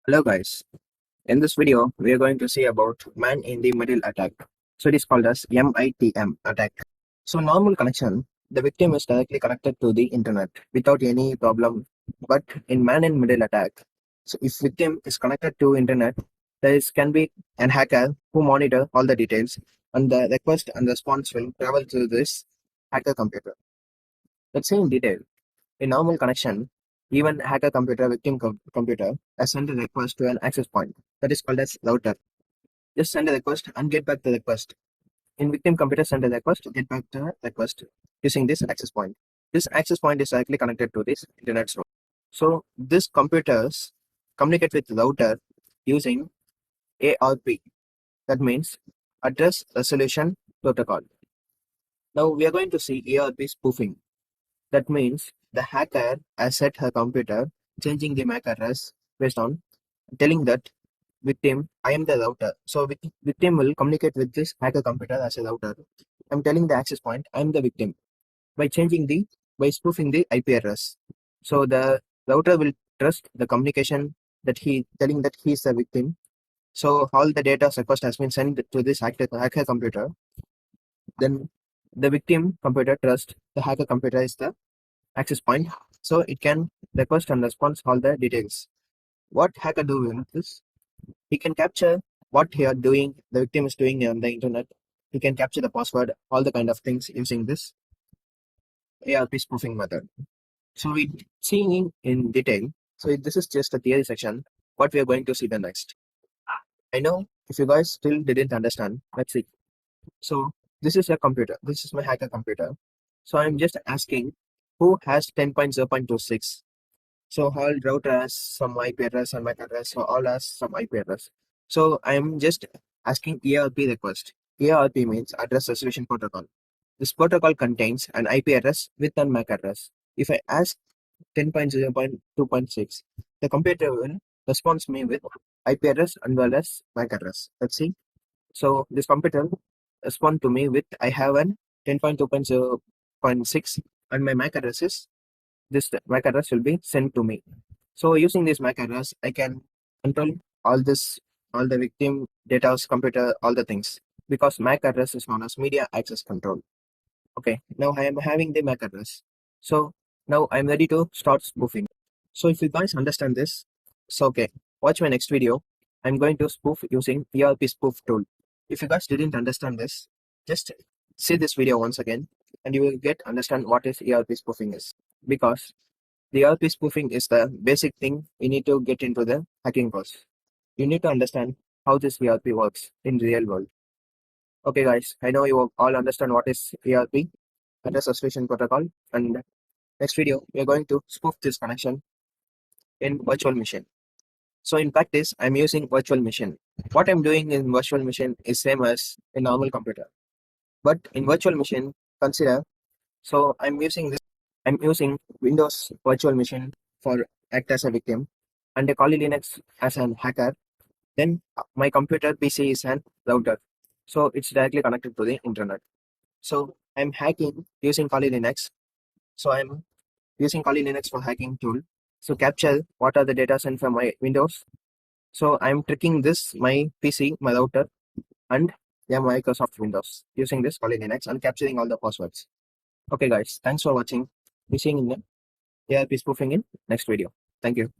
Hello guys, in this video we are going to see about man in the middle attack. So it is called as MITM attack. So normal connection, the victim is directly connected to the internet without any problem. But in man in middle attack, so if victim is connected to internet, can be an hacker who monitor all the details and the request and response will travel to this hacker computer. Let's say in detail. In normal connection, even hacker computer, victim computer, has sent a request to an access point that is called as router. Just send a request and get back the request. In victim computer, send a request, get back the request using this access point. This access point is directly connected to this internet source. So these computers communicate with router using ARP. That means Address Resolution Protocol. Now we are going to see ARP spoofing. That means the hacker has set her computer, changing the MAC address based on telling that victim, I am the router. So victim will communicate with this hacker computer as a router. I'm telling the access point, I'm the victim by by spoofing the IP address. So the router will trust the communication that he telling that he is the victim. So all the data request has been sent to this hacker computer. Then the victim computer trusts the hacker computer is the access point, so it can request and respond all the details. What hacker do with this? He can capture what he are doing, the victim is doing on the internet. He can capture the password, all the kind of things using this ARP spoofing method. So we seeing in detail. So this is just a theory section. What we are going to see the next. I know if you guys still didn't understand, let's see. So this is a computer. This is my hacker computer. So I'm just asking who has 10.0.26. So all router has some IP address and MAC address, so all has some IP address. So I'm just asking ARP request. ARP means Address Resolution Protocol. This protocol contains an IP address with an MAC address. If I ask 10.0.2.6, the computer will respond me with IP address as well as MAC address. Let's see. So this computer respond to me with I have an 10.2.0.6 and my MAC address is this MAC address will be sent to me. So using this MAC address, I can control all the victim data, computer, all the things, because MAC address is known as media access control. Okay, now I am having the MAC address. So now I'm ready to start spoofing. So if you guys understand this, so okay, watch my next video. I'm going to spoof using ARPSpoof tool. If you guys didn't understand this, just see this video once again and you will understand what is ARP spoofing is. Because the ARP spoofing is the basic thing you need to get into the hacking course. You need to understand how this ARP works in real world. Okay guys, I know you all understand what is ARP, Address Resolution Protocol, and next video we are going to spoof this connection in virtual machine. So in practice, I'm using virtual machine. What I'm doing in virtual machine is same as a normal computer. But in virtual machine, consider, so I'm using Windows virtual machine for act as a victim and a Kali Linux as an hacker. Then my computer PC is an router. So it's directly connected to the internet. So I'm hacking using Kali Linux. So I'm using Kali Linux for hacking tool. So capture what are the data sent from my Windows. So I'm tricking this, my PC, my router, and Microsoft Windows using this Kali Linux and capturing all the passwords. Okay guys, thanks for watching. We're seeing in the ARP spoofing in next video. Thank you.